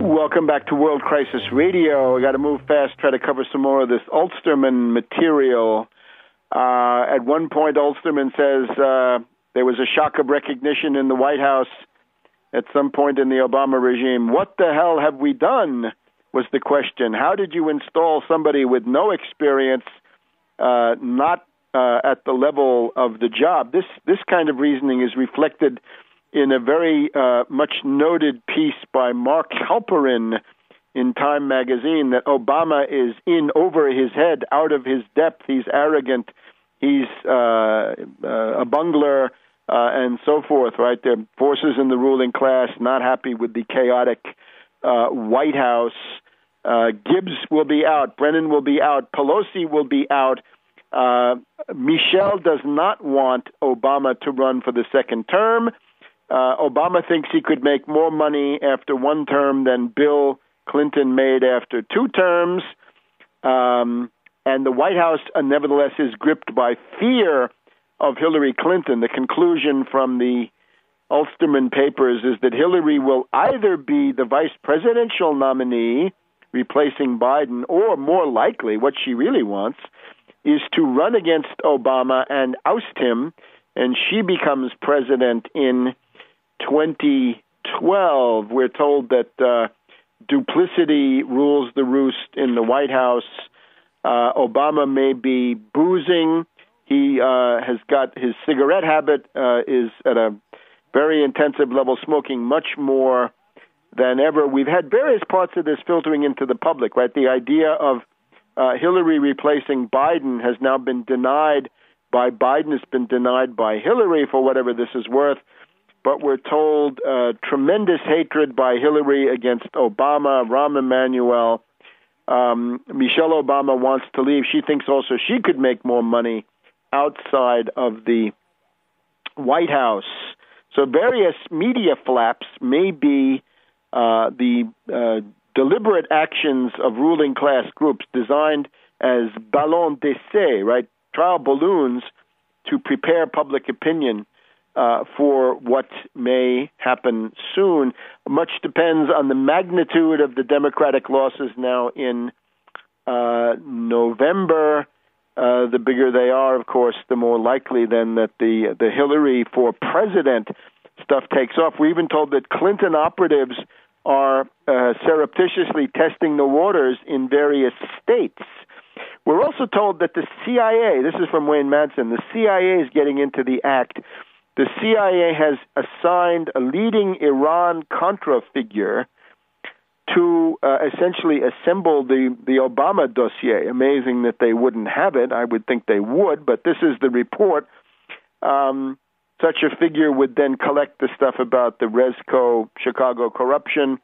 Welcome back to World Crisis Radio. I got to move fast, try to cover some more of this Ulsterman material. At one point, Ulsterman says there was a shock of recognition in the White House at some point in the Obama regime. What the hell have we done, was the question. How did you install somebody with no experience, not at the level of the job? This kind of reasoning is reflected in a very much noted piece by Mark Halperin in Time magazine, that Obama is in over his head, out of his depth. He's arrogant. He's a bungler, and so forth, right? The forces in the ruling class not happy with the chaotic White House. Gibbs will be out. Brennan will be out. Pelosi will be out. Michelle does not want Obama to run for the second term. Obama thinks he could make more money after one term than Bill Clinton made after two terms. And the White House, nevertheless, is gripped by fear of Hillary Clinton. The conclusion from the Ulsterman papers is that Hillary will either be the vice presidential nominee, replacing Biden, or more likely, what she really wants, is to run against Obama and oust him, and she becomes president in 2012. We're told that duplicity rules the roost in the White House. Obama may be boozing. He has got his cigarette habit is at a very intensive level, smoking much more than ever. We've had various parts of this filtering into the public, right? The idea of Hillary replacing Biden has now been denied by Biden. It's been denied by Hillary, for whatever this is worth. But we're told tremendous hatred by Hillary against Obama, Rahm Emanuel. Michelle Obama wants to leave. She thinks also she could make more money outside of the White House. So various media flaps may be the deliberate actions of ruling class groups designed as ballons d'essai, right? Trial balloons to prepare public opinion for what may happen soon. Much depends on the magnitude of the Democratic losses now in November. The bigger they are, of course, the more likely then that the Hillary for president stuff takes off. We're even told that Clinton operatives are surreptitiously testing the waters in various states. We're also told that the CIA, this is from Wayne Madsen, the CIA is getting into the act. The CIA has assigned a leading Iran-Contra figure to essentially assemble the Obama dossier. Amazing that they wouldn't have it. I would think they would, but this is the report. Such a figure would then collect the stuff about the Resco Chicago corruption,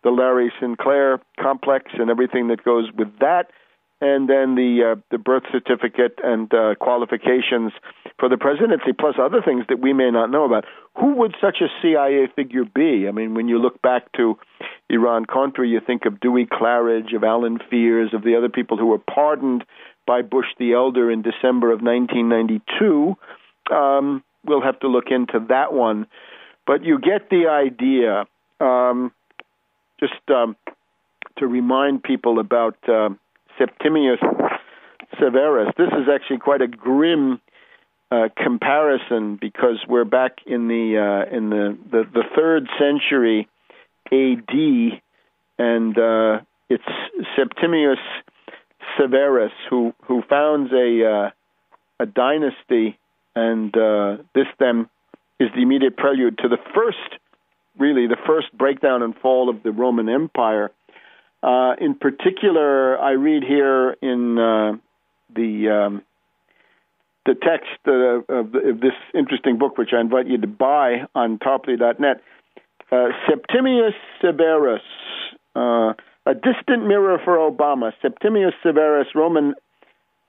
the Larry Sinclair complex, and everything that goes with that, and then the birth certificate and qualifications for the presidency, plus other things that we may not know about. Who would such a CIA figure be? I mean, when you look back to Iran-Contra, you think of Dewey Claridge, of Alan Fears, of the other people who were pardoned by Bush the Elder in December of 1992. We'll have to look into that one. But you get the idea. Just to remind people about Septimius Severus. This is actually quite a grim comparison, because we're back in the 3rd century A.D., and it's Septimius Severus who founds a dynasty, and this then is the immediate prelude to the first breakdown and fall of the Roman Empire. In particular, I read here in the text of this interesting book, which I invite you to buy on Tarpley.net. Septimius Severus, a distant mirror for Obama. Septimius Severus, Roman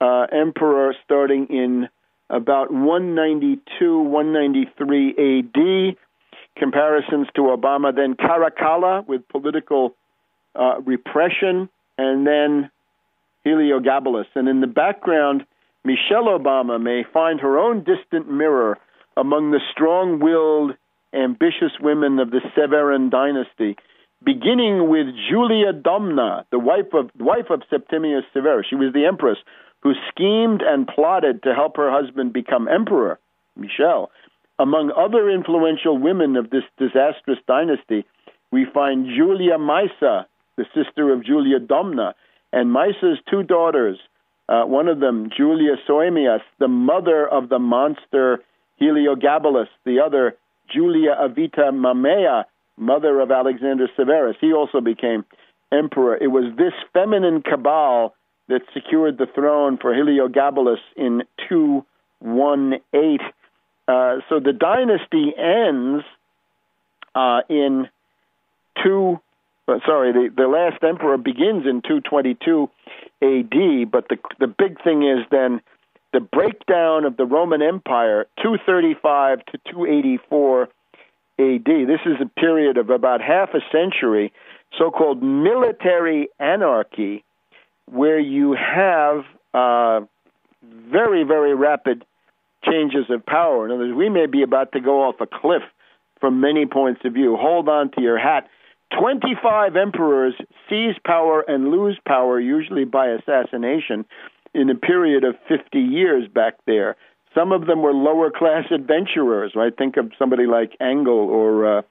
emperor, starting in about 192, 193 A.D., comparisons to Obama, then Caracalla with political repression, and then Heliogabalus. And in the background, Michelle Obama may find her own distant mirror among the strong-willed, ambitious women of the Severan dynasty, beginning with Julia Domna, the wife of Septimius Severus. She was the empress who schemed and plotted to help her husband become emperor, Michelle. Among other influential women of this disastrous dynasty, we find Julia Maesa, the sister of Julia Domna, and Maesa's two daughters, one of them, Julia Soemias, the mother of the monster Heliogabalus, the other, Julia Avita Mamea, mother of Alexander Severus. He also became emperor. It was this feminine cabal that secured the throne for Heliogabalus in 218. So the dynasty ends in the last emperor begins in 222 AD, but the big thing is then the breakdown of the Roman Empire, 235 to 284 AD. This is a period of about half a century, so-called military anarchy, where you have very, very rapid changes of power. In other words, we may be about to go off a cliff from many points of view. Hold on to your hat. 25 emperors seize power and lose power, usually by assassination, in a period of 50 years back there. Some of them were lower-class adventurers, right? Think of somebody like Angle or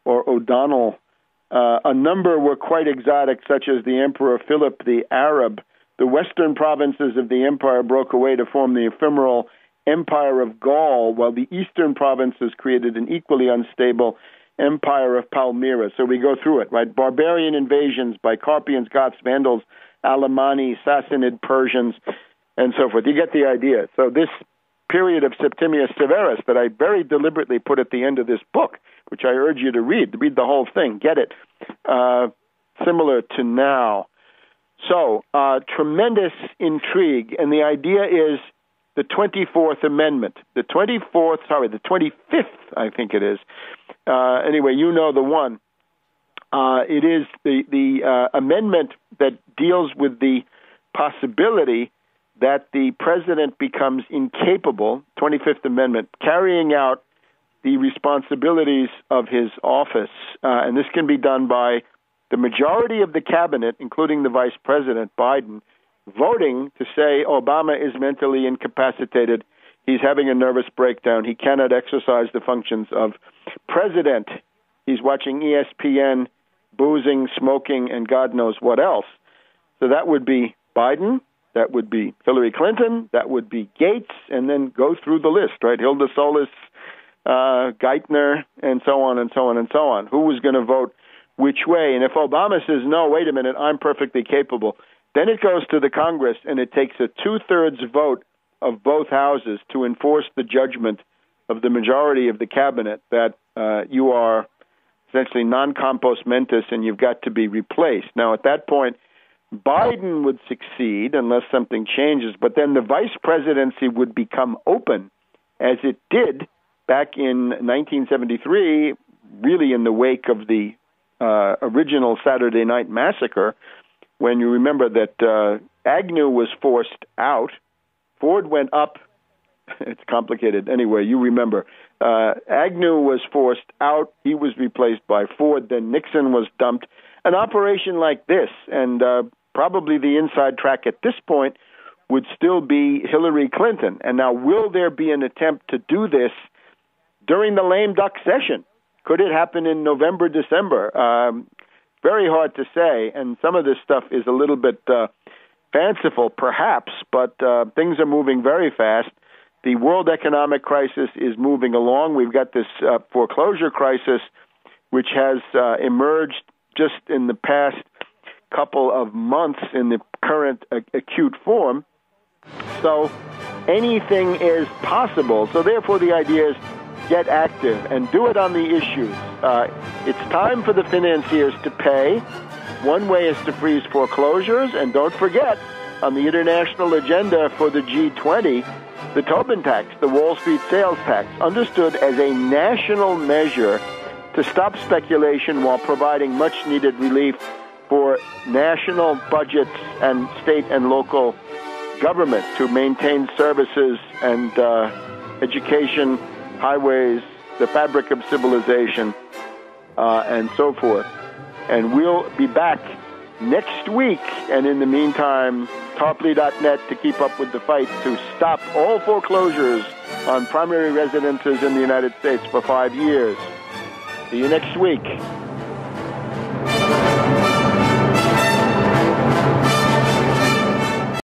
O'Donnell. A number were quite exotic, such as the Emperor Philip the Arab. The western provinces of the empire broke away to form the ephemeral Empire of Gaul, while the eastern provinces created an equally unstable Empire of Palmyra. So we go through it, right? Barbarian invasions by Carpians, Goths, Vandals, Alemanni, Sassanid, Persians, and so forth. You get the idea. So this period of Septimius Severus that I very deliberately put at the end of this book, which I urge you to read the whole thing, get it, similar to now. So tremendous intrigue, and the idea is the 24th Amendment. The 25th, I think it is. Anyway, you know the one. It is the amendment that deals with the possibility that the president becomes incapable, 25th Amendment, carrying out the responsibilities of his office. And this can be done by the majority of the cabinet, including the vice president, Biden, voting to say Obama is mentally incapacitated. He's having a nervous breakdown. He cannot exercise the functions of president. He's watching ESPN, boozing, smoking, and God knows what else. So that would be Biden. That would be Hillary Clinton. That would be Gates. And then go through the list, right? Hilda Solis, Geithner, and so on and so on and so on. Who was going to vote which way? And if Obama says, no, wait a minute, I'm perfectly capable, then it goes to the Congress, and it takes a two-thirds vote of both houses to enforce the judgment of the majority of the cabinet that you are essentially non-compos mentis and you've got to be replaced. Now, at that point, Biden would succeed unless something changes, but then the vice presidency would become open, as it did back in 1973, really in the wake of the original Saturday Night Massacre, when you remember that Agnew was forced out, Ford went up. It's complicated. Anyway, you remember. Agnew was forced out. He was replaced by Ford. Then Nixon was dumped. An operation like this, and probably the inside track at this point, would still be Hillary Clinton. And now, will there be an attempt to do this during the lame duck session? Could it happen in November, December? Very hard to say, and some of this stuff is a little bit fanciful, perhaps, but things are moving very fast. The world economic crisis is moving along. We've got this foreclosure crisis, which has emerged just in the past couple of months in the current acute form. So anything is possible. So therefore, the idea is get active and do it on the issues. It's time for the financiers to pay. One way is to freeze foreclosures, and don't forget, on the international agenda for the G20, the Tobin tax, the Wall Street sales tax, understood as a national measure to stop speculation while providing much-needed relief for national budgets and state and local government to maintain services and education, highways, the fabric of civilization, and so forth. And we'll be back next week. And in the meantime, Tarpley.net to keep up with the fight to stop all foreclosures on primary residences in the United States for 5 years. See you next week.